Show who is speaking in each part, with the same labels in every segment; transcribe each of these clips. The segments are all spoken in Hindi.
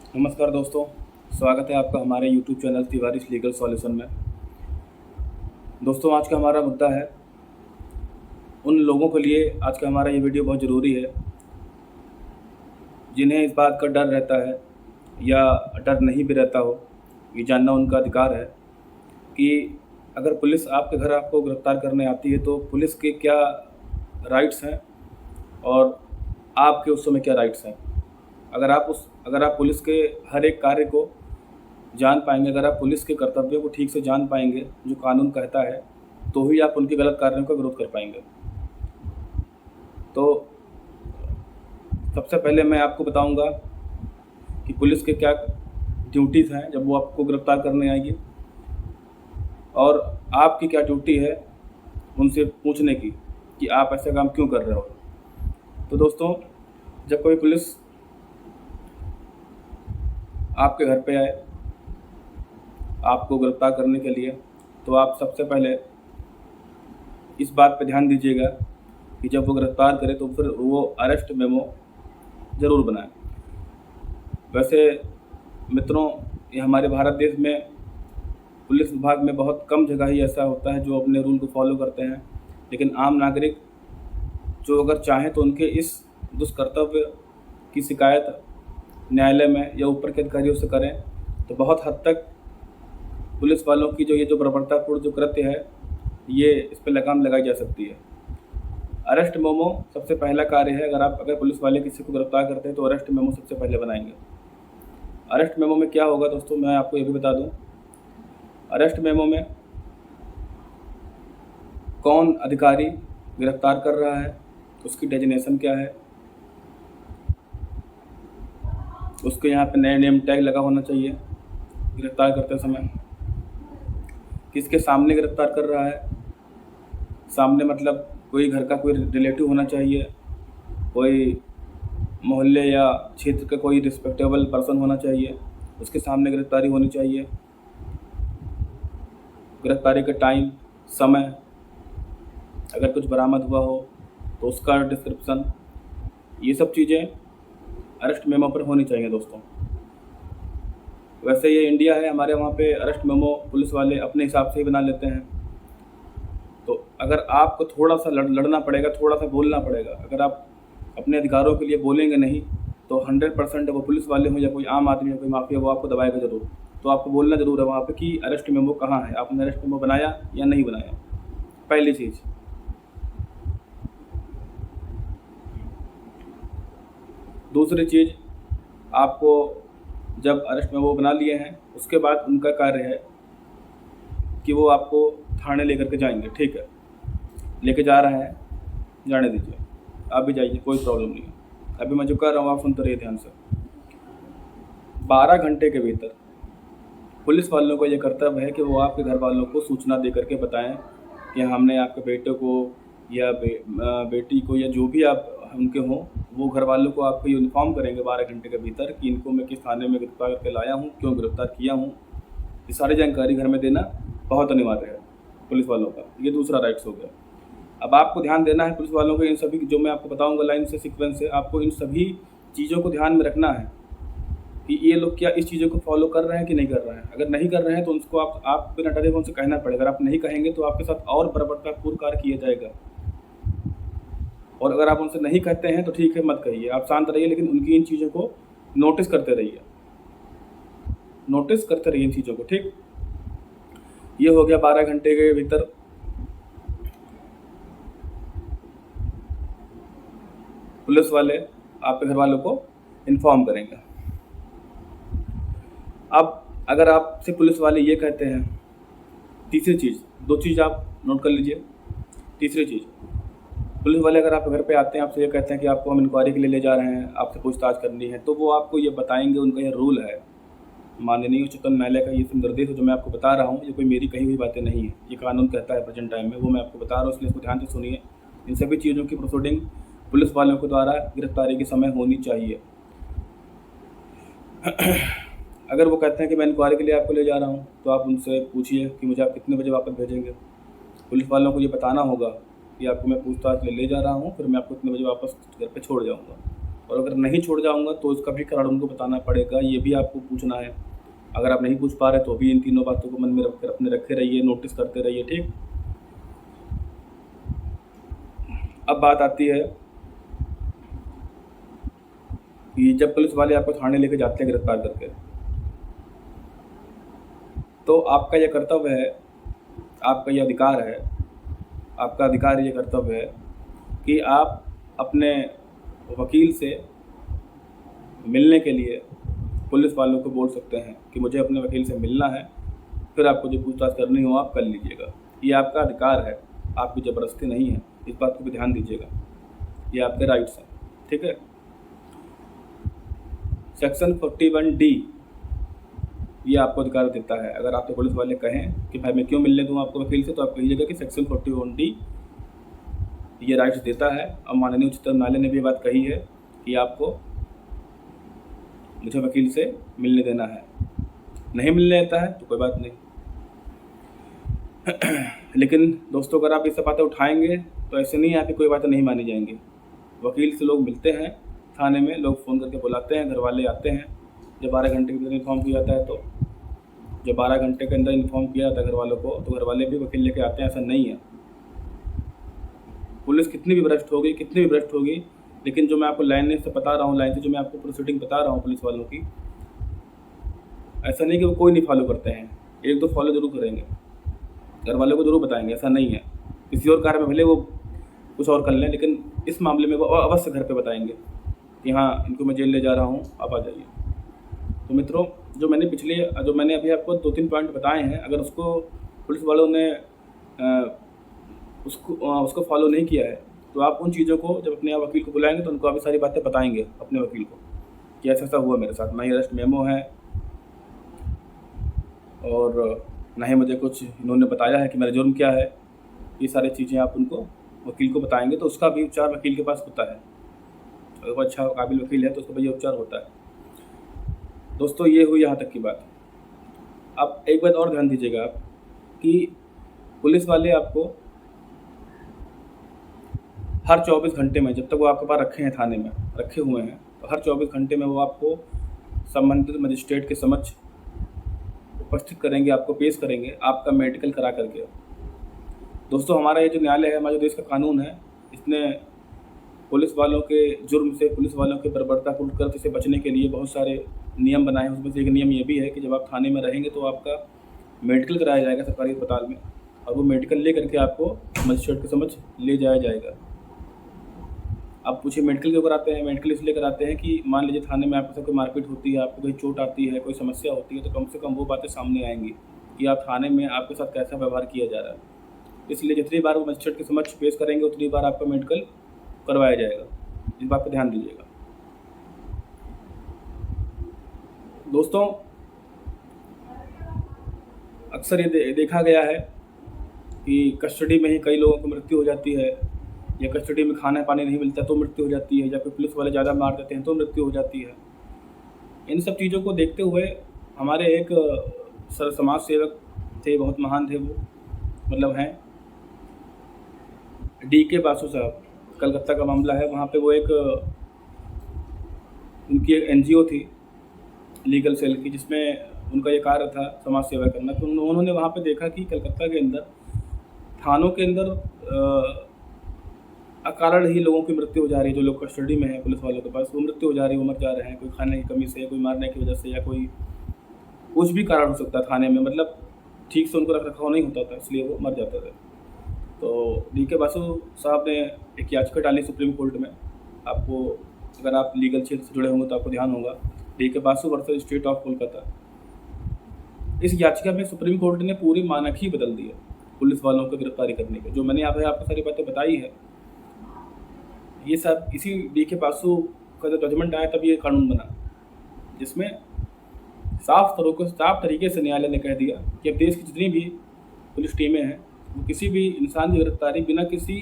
Speaker 1: नमस्कार दोस्तों, स्वागत है आपका हमारे YouTube channel Tiwari legal solution में। दोस्तों, आज का हमारा मुद्दा है उन लोगों के लिए। आज का हमारा ये वीडियो बहुत ज़रूरी है जिन्हें इस बात का डर रहता है या डर नहीं भी रहता हो, ये जानना उनका अधिकार है कि अगर पुलिस आपके घर आपको गिरफ्तार करने आती है तो पुलिस के क्या राइट्स हैं और आपके उस समय क्या राइट्स हैं। अगर आप पुलिस के हर एक कार्य को जान पाएंगे, अगर आप पुलिस के कर्तव्यों को ठीक से जान पाएंगे जो कानून कहता है, तो ही आप उनके गलत कार्यों का विरोध कर पाएंगे। तो सबसे पहले मैं आपको बताऊंगा कि पुलिस के क्या ड्यूटीज़ हैं जब वो आपको गिरफ्तार करने आएगी, और आपकी क्या ड्यूटी है उनसे पूछने की कि आप ऐसा काम क्यों कर रहे हो। तो दोस्तों, जब कोई पुलिस आपके घर पे आए आपको गिरफ्तार करने के लिए, तो आप सबसे पहले इस बात पे ध्यान दीजिएगा कि जब वो गिरफ्तार करे तो फिर वो अरेस्ट मेमो ज़रूर बनाए। वैसे मित्रों, ये हमारे भारत देश में पुलिस विभाग में बहुत कम जगह ही ऐसा होता है जो अपने रूल को फॉलो करते हैं, लेकिन आम नागरिक जो अगर चाहें तो उनके इस दुष्कर्तव्य की शिकायत न्यायालय में या ऊपर के अधिकारियों से करें तो बहुत हद तक पुलिस वालों की जो बर्बरतापूर्ण जो कृत्य है, ये इस पर लगाम लगाई जा सकती है। अरेस्ट मेमो सबसे पहला कार्य है। अगर पुलिस वाले किसी को गिरफ्तार करते हैं तो अरेस्ट मेमो सबसे पहले बनाएंगे। अरेस्ट मेमो में क्या होगा दोस्तों, मैं आपको ये भी बता दूं। अरेस्ट मेमो में कौन अधिकारी गिरफ्तार कर रहा है, उसकी डेजिग्नेशन क्या है, उसके यहाँ पे नए नेम टैग लगा होना चाहिए गिरफ्तार करते समय, किसके सामने गिरफ्तार कर रहा है। सामने मतलब कोई घर का कोई रिलेटिव होना चाहिए, कोई मोहल्ले या क्षेत्र का कोई रिस्पेक्टेबल पर्सन होना चाहिए, उसके सामने गिरफ्तारी होनी चाहिए। गिरफ्तारी का टाइम, समय, अगर कुछ बरामद हुआ हो तो उसका डिस्क्रिप्शन, ये सब चीज़ें अरेस्ट मेमो पर होनी चाहिए दोस्तों। वैसे ये इंडिया है, हमारे वहाँ पे अरेस्ट मेमो पुलिस वाले अपने हिसाब से ही बना लेते हैं। तो अगर आपको थोड़ा सा लड़ना पड़ेगा, थोड़ा सा बोलना पड़ेगा, अगर आप अपने अधिकारों के लिए बोलेंगे नहीं तो 100% वो पुलिस वाले हों या कोई आम आदमी या कोई माफिया, वो आपको दबाएगा ज़रूर। तो आपको बोलना ज़रूर है वहाँ पे कि अरेस्ट मेमो कहाँ है, आपने अरेस्ट मेमो बनाया या नहीं बनाया, पहली चीज़। दूसरी चीज़, आपको जब अरेस्ट मेमो बना लिए हैं उसके बाद उनका कार्य है कि वो आपको थाने लेकर के जाएंगे। ठीक है, लेके जा रहे हैं, जाने दीजिए, आप भी जाइए, कोई प्रॉब्लम नहीं है। अभी मैं जो कर रहा हूँ आप सुनते रहिए ध्यान से। 12 घंटे के भीतर पुलिस वालों का ये कर्तव्य है कि वो आपके घर वालों को सूचना दे करके बताएं कि हमने आपके बेटे को या बेटी को या जो भी आप उनके हों, वो घर वालों को आपको ये इन्फॉर्म करेंगे 12 घंटे के भीतर कि इनको मैं किस थाने में गिरफ्तार करके लाया हूँ, क्यों गिरफ्तार किया हूँ। ये सारी जानकारी घर में देना बहुत अनिवार्य है पुलिस वालों का। ये दूसरा राइट्स हो गया। अब आपको ध्यान देना है पुलिस वालों को, इन सभी जो मैं आपको बताऊंगा लाइन से, सीक्वेंस से, आपको इन सभी चीज़ों को ध्यान में रखना है कि ये लोग क्या इस चीज़ों को फॉलो कर रहे हैं कि नहीं कर रहे हैं। अगर नहीं कर रहे हैं तो उसको आप बिना डरे उनसे कहना पड़ेगा। अगर आप नहीं कहेंगे तो आपके साथ और बर्बरतापूर्ण कार्य किया जाएगा। और अगर आप उनसे नहीं कहते हैं तो ठीक है, मत कहिए, आप शांत रहिए, लेकिन उनकी इन चीज़ों को नोटिस करते रहिए, नोटिस करते रहिए इन चीज़ों को। ठीक, ये हो गया 12 घंटे के भीतर पुलिस वाले आपके घर वालों को इन्फॉर्म करेंगे। अब अगर आपसे पुलिस वाले ये कहते हैं, तीसरी चीज़, दो चीज़ आप नोट कर लीजिए। तीसरी चीज़, पुलिस वाले अगर आपके घर पे आते हैं, आपसे ये कहते हैं कि आपको हम इंक्वायरी के लिए ले जा रहे हैं, आपसे पूछताछ करनी है, तो वो आपको ये बताएंगे, उनका ये रूल है। माननीय उच्चतम न्यायालय का ये निर्देश है जो मैं आपको बता रहा हूँ, ये कोई मेरी कही हुई बातें नहीं है, ये कानून कहता है प्रेजेंट टाइम में, वो मैं आपको बता रहा हूँ, इसलिए इसको ध्यान से सुनिए। इन सभी चीज़ों की प्रोसीडिंग पुलिस वालों के द्वारा गिरफ्तारी के समय होनी चाहिए। अगर वो कहते हैं कि मैं इंक्वायरी के लिए आपको ले जा रहा हूँ, तो आप उनसे पूछिए कि मुझे आप कितने बजे वापस भेजेंगे। पुलिस वालों को ये बताना होगा कि आपको मैं पूछताछ ले जा रहा हूँ, फिर मैं आपको इतने बजे वापस घर पे छोड़ जाऊँगा। और अगर नहीं छोड़ जाऊँगा तो इसका भी कारण उनको बताना पड़ेगा, ये भी आपको पूछना है। अगर आप नहीं पूछ पा रहे तो भी इन तीनों बातों को मन में रख कर अपने रखे रहिए, नोटिस करते रहिए, ठीक। अब बात आती है कि जब पुलिस वाले आपको थाने लेके जाते हैं गिरफ्तार करके, तो आपका यह कर्तव्य है, आपका यह अधिकार है, आपका अधिकार ये कर्तव्य है कि आप अपने वकील से मिलने के लिए पुलिस वालों को बोल सकते हैं कि मुझे अपने वकील से मिलना है, फिर आपको जो पूछताछ करनी हो आप कर लीजिएगा। ये आपका अधिकार है, आपकी ज़बरदस्ती नहीं है, इस बात को भी ध्यान दीजिएगा। ये आपके राइट्स हैं, ठीक है। सेक्शन 41D ये आपको अधिकार देता है। अगर आपको पुलिस वाले कहें कि भाई मैं क्यों मिलने दूँ आपको वकील से, तो आप कहिएगा कि सेक्शन 41D ये राइट्स देता है। और माननीय उच्चतम न्यायालय ने भी बात कही है कि आपको मुझे वकील से मिलने देना है। नहीं मिलने देता है तो कोई बात नहीं। लेकिन दोस्तों, अगर आप ये सब बातें उठाएंगे तो ऐसे नहीं है कि कोई बातें नहीं मानी जाएंगी। वकील से लोग मिलते हैं थाने में, लोग फ़ोन करके बुलाते हैं, घर वाले आते हैं। जब 12 घंटे के अंदर इन्फॉर्म किया जाता है, तो जब 12 घंटे के अंदर इन्फॉर्म किया जाता है घर वालों को, तो घर वाले भी वकील लेके आते हैं। ऐसा नहीं है। पुलिस कितनी भी भ्रष्ट होगी, लेकिन जो मैं आपको लाइन से बता रहा हूँ, लाइन से जो मैं आपको प्रोसीडिंग बता रहा हूँ पुलिस वालों की, ऐसा नहीं कि वो कोई नहीं फॉलो करते हैं, एक दो फॉलो ज़रूर करेंगे, घर वालों को ज़रूर बताएंगे। ऐसा नहीं है। किसी और कार्य में भले वो कुछ और कर लें, लेकिन इस मामले में वो अवश्य घर पे बताएंगे कि हाँ, इनको मैं जेल ले जा रहा हूँ, आप आ जाइए। तो मित्रों, जो मैंने अभी आपको 2-3 पॉइंट बताए हैं, अगर उसको पुलिस वालों ने उसको फॉलो नहीं किया है, तो आप उन चीज़ों को जब अपने वकील को बुलाएंगे तो उनको आप सारी बातें बताएंगे अपने वकील को कि ऐसा हुआ मेरे साथ, ना ही अरेस्ट मेमो है और ना ही मुझे कुछ इन्होंने बताया है कि मेरा जुर्म क्या है। ये सारी चीज़ें आप उनको वकील को बताएंगे तो उसका भी उपचार वकील के पास होता है। अगर वो अच्छा काबिल वकील है तो उसका भी उपचार होता है। दोस्तों, ये हुई यहाँ तक की बात। अब एक बात और ध्यान दीजिएगा आप कि पुलिस वाले आपको हर 24 घंटे में, जब तक वो आपके पास रखे हुए हैं, तो हर 24 घंटे में वो आपको संबंधित मजिस्ट्रेट के समक्ष उपस्थित करेंगे, आपको पेश करेंगे, आपका मेडिकल करा करके। दोस्तों, हमारा ये जो न्यायालय है, हमारे जो देश का कानून है, इसने पुलिस वालों के जुर्म से, पुलिस वालों के बर्बरतापूर्ण कृत्य से बचने के लिए बहुत सारे नियम बनाए हैं। उसमें से एक नियम ये भी है कि जब आप थाने में रहेंगे तो आपका मेडिकल कराया जाएगा सरकारी अस्पताल में, और वो मेडिकल ले करके आपको मजिस्ट्रेट के समक्ष ले जाया जाएगा। आप पूछिए मेडिकल क्यों कराते हैं? मेडिकल इसलिए कराते हैं कि मान लीजिए थाने में आपके साथ कोई मारपीट होती है, आपको कोई चोट आती है, कोई समस्या होती है, तो कम से कम वो बातें सामने आएंगी कि आप थाने में आपके साथ कैसा व्यवहार किया जा रहा है। इसलिए जितनी बार वो मजिस्ट्रेट के समक्ष पेश करेंगे उतनी बार आपका मेडिकल करवाया जाएगा। इस बात पर ध्यान दीजिएगा। दोस्तों, अक्सर ये देखा गया है कि कस्टडी में ही कई लोगों की मृत्यु हो जाती है, या कस्टडी में खाना पानी नहीं मिलता तो मृत्यु हो जाती है, या फिर पुलिस वाले ज़्यादा मार देते हैं तो मृत्यु हो जाती है। इन सब चीज़ों को देखते हुए हमारे एक समाज सेवक थे, बहुत महान थे वो, मतलब हैं DK बासु साहब। कलकत्ता का मामला है, वहाँ पे वो उनकी एक NGO थी लीगल सेल की, जिसमें उनका ये कार्य था समाज सेवा करना। तो उन्होंने वहाँ पे देखा कि कलकत्ता के अंदर थानों के अंदर अकारण ही लोगों की मृत्यु हो जा रही है। जो लोग कस्टडी में हैं पुलिस वालों के पास, वो मृत्यु हो जा रही है, वो मर जा रहे हैं, कोई खाने की कमी से, कोई मारने की वजह से, या कोई कुछ भी कारण हो सकता है थाने में, मतलब ठीक से उनको रख रखाव नहीं होता था, इसलिए वो मर जाते थे। तो DK बासु साहब ने एक याचिका डाली सुप्रीम कोर्ट में। आपको, अगर आप लीगल क्षेत्र से जुड़े होंगे तो आपको ध्यान होगा, DK Basu versus state of Kolkata. इस याचिका में सुप्रीम कोर्ट ने पूरी मानक ही बदल दी है पुलिस वालों को गिरफ्तारी करने के। जो मैंने यहाँ पे आपको सारी बातें बताई है, ये सब इसी DK बासु का जब जजमेंट आया तब ये कानून बना, जिसमें साफ तरीके से न्यायालय ने कह दिया कि अब देश की जितनी भी पुलिस टीमें हैं, वो किसी भी इंसान की गिरफ्तारी बिना किसी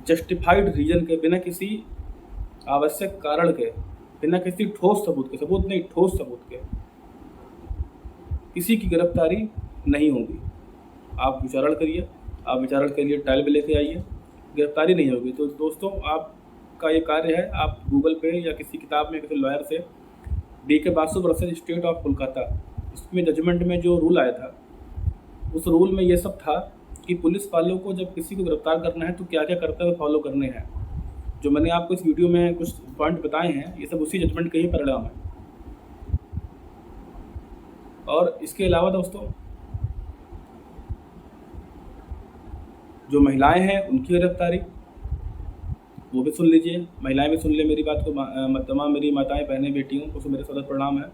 Speaker 1: जस्टिफाइड रीजन के, बिना किसी आवश्यक कारण के, बिना किसी ठोस सबूत के किसी की गिरफ्तारी नहीं होगी। आप विचारण करिए, ट्रायल पे लेके आइए, गिरफ्तारी नहीं होगी। तो दोस्तों, आप का ये कार्य है, आप गूगल पे या किसी किताब में किसी लॉयर से DK Basu versus state of Kolkata, इसमें जजमेंट में जो रूल आया था, उस रूल में ये सब था कि पुलिस वालों को जब किसी को गिरफ्तार करना है तो क्या क्या कर्तव्य फॉलो करने हैं। जो मैंने आपको इस वीडियो में कुछ पॉइंट बताए हैं, ये सब उसी जजमेंट के ही परिणाम है। और इसके अलावा दोस्तों, जो महिलाएं हैं उनकी गिरफ्तारी वो भी सुन लीजिए, महिलाएं भी सुन ले मेरी बात को। तमाम मेरी माताएं, बहनें, बेटियों को मेरे सदर प्रणाम है,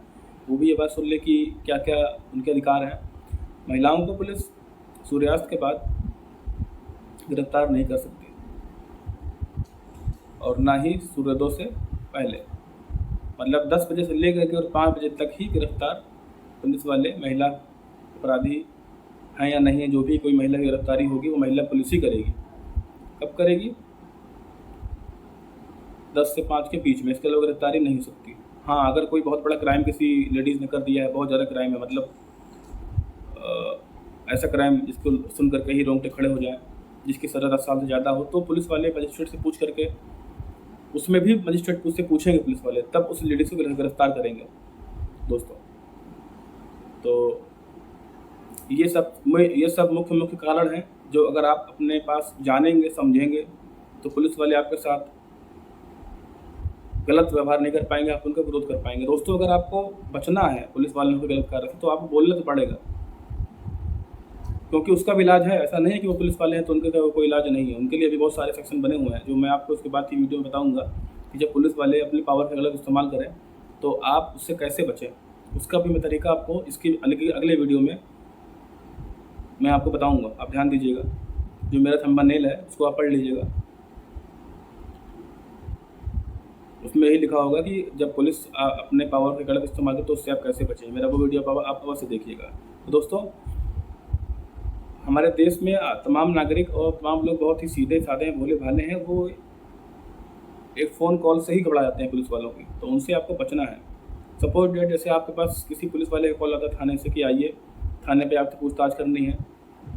Speaker 1: वो भी ये बात सुन ले कि क्या क्या उनके अधिकार हैं। महिलाओं को पुलिस सूर्यास्त के बाद गिरफ्तार नहीं कर सकती और ना ही सूर्योदय से पहले, मतलब 10 बजे से लेकर के और 5 बजे तक ही गिरफ्तार पुलिस वाले, महिला अपराधी हैं या नहीं है, जो भी कोई महिला की गिरफ्तारी होगी वो महिला पुलिस ही करेगी। कब करेगी? 10 से 5 के बीच में, इसके अलावा गिरफ्तारी नहीं हो सकती। हाँ, अगर कोई बहुत बड़ा क्राइम किसी लेडीज़ ने कर दिया है, बहुत ज़्यादा क्राइम है, मतलब ऐसा क्राइम जिसको सुन करके ही रोंगटे खड़े हो जाए, जिसकी सज़ा 10 साल से ज़्यादा हो, तो पुलिस वाले मजिस्ट्रेट से पूछ करके, उसमें भी मजिस्ट्रेट उससे पूछेंगे पुलिस वाले, तब उस लेडीज़ को गिरफ्तार करेंगे दोस्तों। तो ये सब मुख्य कारण हैं जो अगर आप अपने पास जानेंगे, समझेंगे, तो पुलिस वाले आपके साथ गलत व्यवहार नहीं कर पाएंगे, आप उनका विरोध कर पाएंगे। दोस्तों, अगर आपको बचना है पुलिस वालों के गलत कार्य से, तो आपको बोलना तो पड़ेगा, क्योंकि उसका भी इलाज है। ऐसा नहीं है कि वो पुलिस वाले हैं तो उनके कोई इलाज नहीं है, उनके लिए भी बहुत सारे सेक्शन बने हुए हैं, जो मैं आपको उसके बाद की वीडियो में बताऊंगा कि जब पुलिस वाले अपनी पावर का गलत इस्तेमाल करें तो आप उससे कैसे बचें। उसका भी मैं तरीका आपको इसकी अगले वीडियो में मैं आपको बताऊँगा, आप ध्यान दीजिएगा। जो मेरा थंबनेल है उसको आप पढ़ लीजिएगा, उसमें यही लिखा होगा कि जब पुलिस अपने पावर का गलत इस्तेमाल करे तो उससे आप कैसे बचें। मेरा वो वीडियो आप अवश्य देखिएगा। तो दोस्तों, हमारे देश में तमाम नागरिक और तमाम लोग बहुत ही सीधे साधे हैं, भोले भाले हैं, वो एक फ़ोन कॉल से ही घबरा जाते हैं पुलिस वालों की, तो उनसे आपको बचना है। सपोज डेट, जैसे आपके पास किसी पुलिस वाले का कॉल आता है थाने से कि आइए, थाने पे आपसे पूछताछ करनी है,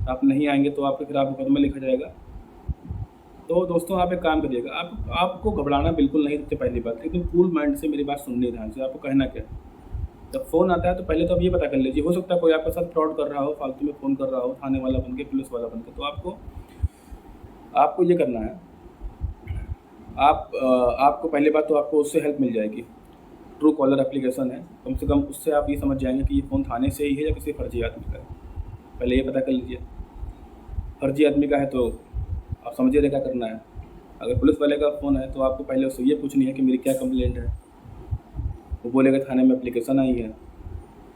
Speaker 1: आप नहीं आएंगे तो आपके खिलाफ मुकदमा लिखा जाएगा। तो दोस्तों, आप एक काम करिएगा, आपको घबराना बिल्कुल नहीं, सबसे पहली बात। एकदम कूल माइंड से मेरी बात सुननी है ध्यान से। आपको कहना क्या है, जब फ़ोन आता है तो पहले तो आप ये पता कर लीजिए, हो सकता है कोई आपके साथ फ्रॉड कर रहा हो, फालतू में फ़ोन कर रहा हो, थाने वाला बन के, पुलिस वाला बन के। तो आपको ये करना है, आपको पहली बात तो आपको उससे हेल्प मिल जाएगी। ट्रू कॉलर एप्लीकेशन है, कम से कम उससे आप ये समझ जाएंगे कि ये फ़ोन थाने से ही है या किसी फर्जी आदमी का है। पहले ये पता कर लीजिए, फर्जी आदमी का है तो आप समझिए क्या करना है। अगर पुलिस वाले का फ़ोन है तो आपको पहले उससे ये पूछनी है कि मेरी क्या कंप्लेंट है। वो बोलेगा थाने में एप्लीकेशन आई है,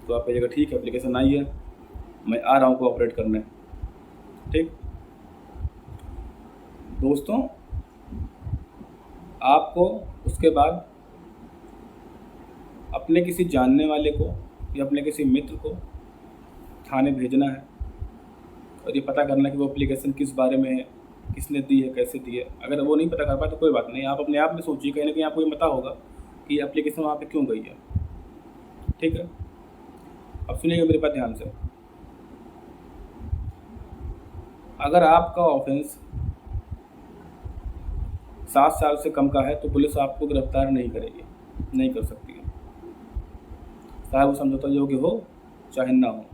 Speaker 1: तो आप कहिएगा ठीक है, एप्लीकेशन आई है, मैं आ रहा हूँ कोऑपरेट करने। ठीक दोस्तों, आपको उसके बाद अपने किसी जानने वाले को या अपने किसी मित्र को थाने भेजना है और ये पता करना है कि वो एप्लीकेशन किस बारे में है, किसने दी है, कैसे दी है। अगर वो नहीं पता कर पाए तो कोई बात नहीं, आप अपने आप में सोचिए, कहीं ना कहीं आपको ये पता होगा कि एप्लीकेशन वहाँ पे क्यों गई है। ठीक है, अब सुनिएगा मेरी बात ध्यान से। अगर आपका ऑफेंस 7 साल से कम का है तो पुलिस आपको गिरफ्तार नहीं करेगी, नहीं कर सकती है, चाहे वो समझौता योग्य हो चाहे ना हो।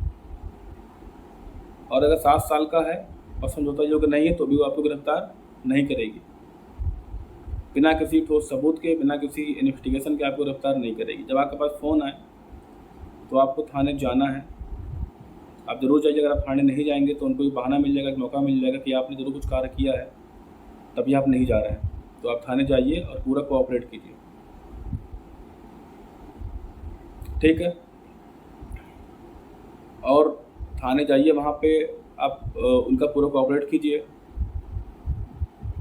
Speaker 1: और अगर 7 साल का है और समझौता योग्य नहीं है तो भी वो आपको गिरफ्तार नहीं करेगी। बिना किसी ठोस सबूत के, बिना किसी इन्वेस्टिगेशन के आपको गिरफ्तार नहीं करेगी। जब आपके पास फ़ोन आए तो आपको थाने जाना है, आप ज़रूर जाइए। अगर आप थाने नहीं जाएंगे तो उनको भी बहाना मिल जाएगा, मौका मिल जाएगा कि आपने ज़रूर कुछ कार्य किया है, तभी आप नहीं जा रहे हैं। तो आप थाने जाइए और पूरा कोऑपरेट कीजिए। ठीक है, और थाने जाइए, वहाँ पे आप उनका पूरा कोऑपरेट कीजिए,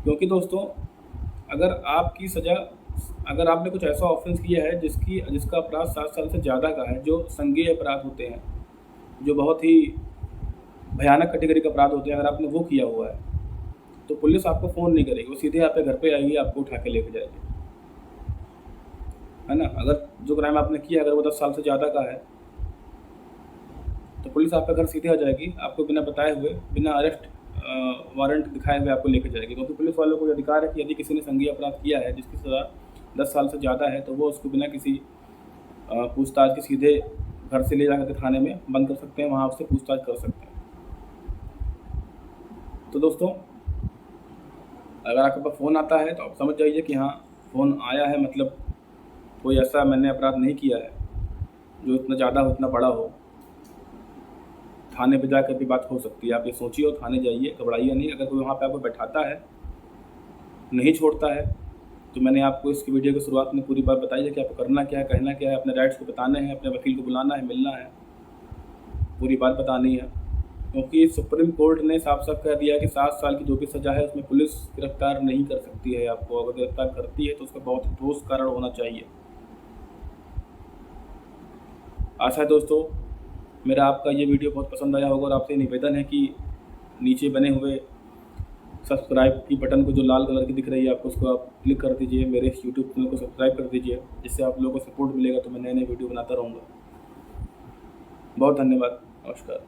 Speaker 1: क्योंकि दोस्तों अगर आपने कुछ ऐसा ऑफेंस किया है जिसका अपराध 7 साल से ज़्यादा का है, जो संज्ञेय अपराध होते हैं, जो बहुत ही भयानक कैटेगरी का अपराध होते हैं, अगर आपने वो किया हुआ है तो पुलिस आपको फ़ोन नहीं करेगी, वो सीधे आपके घर पे आएगी, आपको उठा के लेके जाएगी, है ना। अगर जो क्राइम आपने किया अगर वो 10 साल से ज़्यादा का है तो पुलिस आपके घर सीधे आ जाएगी, आपको बिना बताए हुए, बिना अरेस्ट वारंट दिखाए हुए आपको लेके जाएगी, क्योंकि पुलिस वालों को ये अधिकार है कि यदि किसी ने संज्ञेय अपराध किया है जिसकी सज़ा 10 साल से ज़्यादा है, तो वो उसको बिना किसी पूछताछ के सीधे घर से ले जाकर के थाने में बंद कर सकते हैं, वहाँ उससे पूछताछ कर सकते हैं। तो दोस्तों, अगर आपके पास फ़ोन आता है तो आप समझ जाइए कि हाँ, फ़ोन आया है, मतलब कोई ऐसा मैंने अपराध नहीं किया है जो इतना ज़्यादा हो, इतना बड़ा हो। थाने पे जाकर भी बात हो सकती है, आप ये सोचिए और थाने जाइए, घबराइए नहीं। अगर कोई वहाँ पे आपको बैठाता है, नहीं छोड़ता है, तो मैंने आपको इस वीडियो की शुरुआत में पूरी बात बताई है कि आपको करना क्या है, कहना क्या है, अपने राइट्स को बताने हैं, अपने वकील को बुलाना है, मिलना है, पूरी बात बतानी है। क्योंकि सुप्रीम कोर्ट ने साफ-साफ कह दिया है कि 7 साल की जो भी सज़ा है उसमें पुलिस गिरफ्तार नहीं कर सकती है आपको। अगर गिरफ्तार करती है तो उसका बहुत ठोस कारण होना चाहिए। आशा है दोस्तों, मेरा आपका ये वीडियो बहुत पसंद आया होगा और आपसे निवेदन है कि नीचे बने हुए सब्सक्राइब की बटन को, जो लाल कलर की दिख रही है आपको, उसको आप क्लिक कर दीजिए। मेरे इस यूट्यूब चैनल को सब्सक्राइब कर दीजिए, जिससे आप लोगों को सपोर्ट मिलेगा, तो मैं नए-नए वीडियो बनाता रहूँगा। बहुत धन्यवाद। नमस्कार।